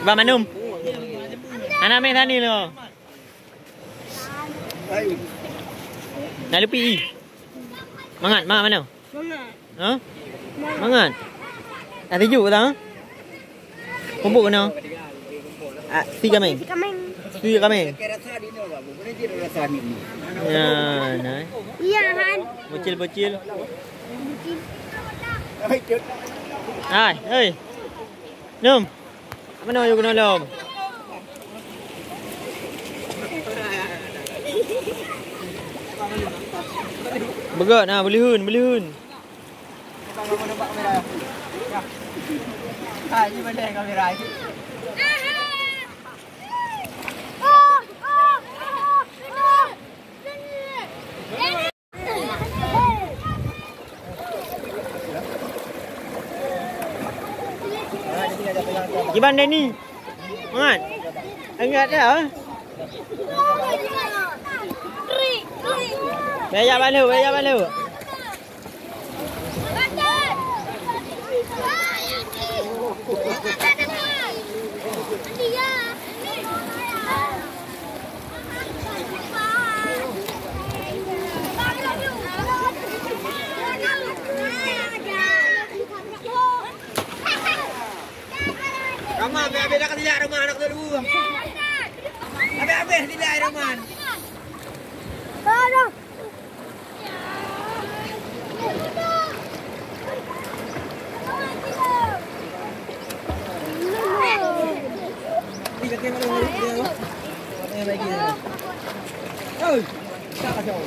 Bang Manum. Anak main tani lo. Nak lupi. Mangat, mana? Mangat. Ha? Mangat. Ada tujuh ke tak? Kumpul ke mana? Tiga main. Tiga kami. Ya, nah. Iya kan. Bocil. Hai, hei. Num. Mana you kena lom? Begat nah, boleh hun. Ha, ni mana kamera ni? Gimana ni? Mangat. Ingat dah. Bayar balu. Rahman, habis dah tidak Rahman anak tu dulu. Habis tidak Rahman. Tolong. Ni kat kamera ni dia. Apa lagi ni? Oi, tak kacau.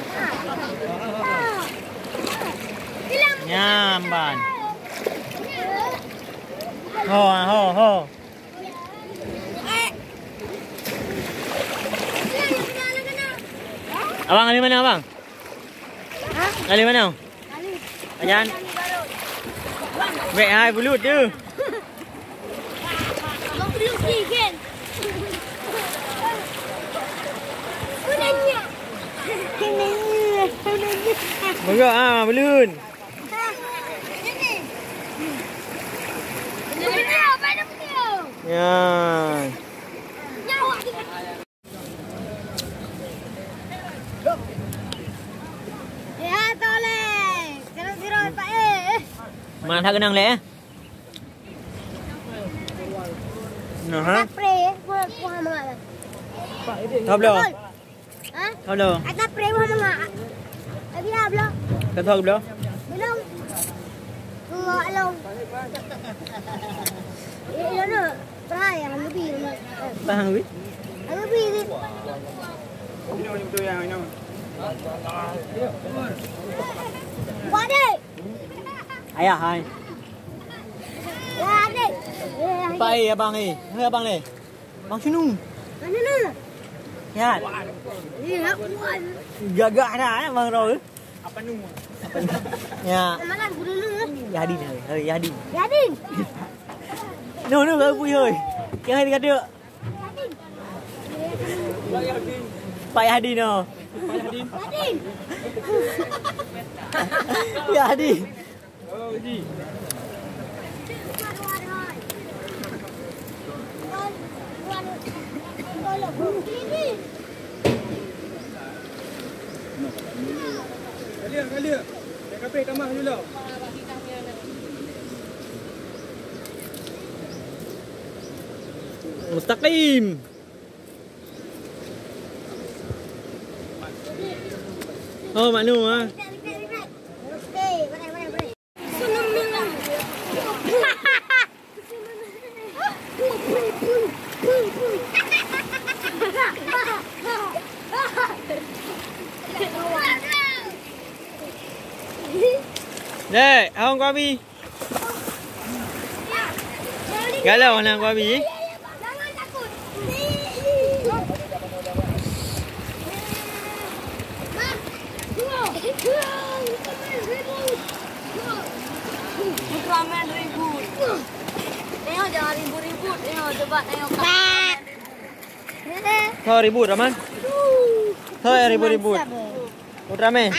Nyamban. Ho. Abang ali mana abang? Hah? Ali mana? Ayan. Wek hai bulut tu. Abang beri sikit. Kunanya. Berat belun. Ya. Ya, toleh. Kira-kira Pak Mana tak kenang leh? Nah, ha? Spray buat mana? Tahu belum? Ha? Tahu belum? Ada spray buat mana? Abi dah belum? Kau tahu belum? Belum. Belum. Ini perayaan lebih. Faham lebih? Lebih ni. Ini betul yang ini. Wadik. Ayah hai. Wadik. Pai abang ni. Hei abang ni. Bang sunu. Mana ni? Ya. Iya. Gagak dah bang Rol. Apa nu? Ya. Mana guru ni? Yadin ơi, Yadin. Yadin. No, kau vui thôi. Cái hai cái được. Pak Yadin no. Yadin. Yadin. Oh, di. Kalia. Dah kapek kamah dulu. Mustaqim. Oh, Mak Nu ah. Dek, awak kau abi. Galau nak kau abi. Jangan takut. Ramen ribut. Tengok jangan ribut-ribut. Tengok coba tengok. Kau ribut Rahman? Kau ribut-ribut. Ultraman.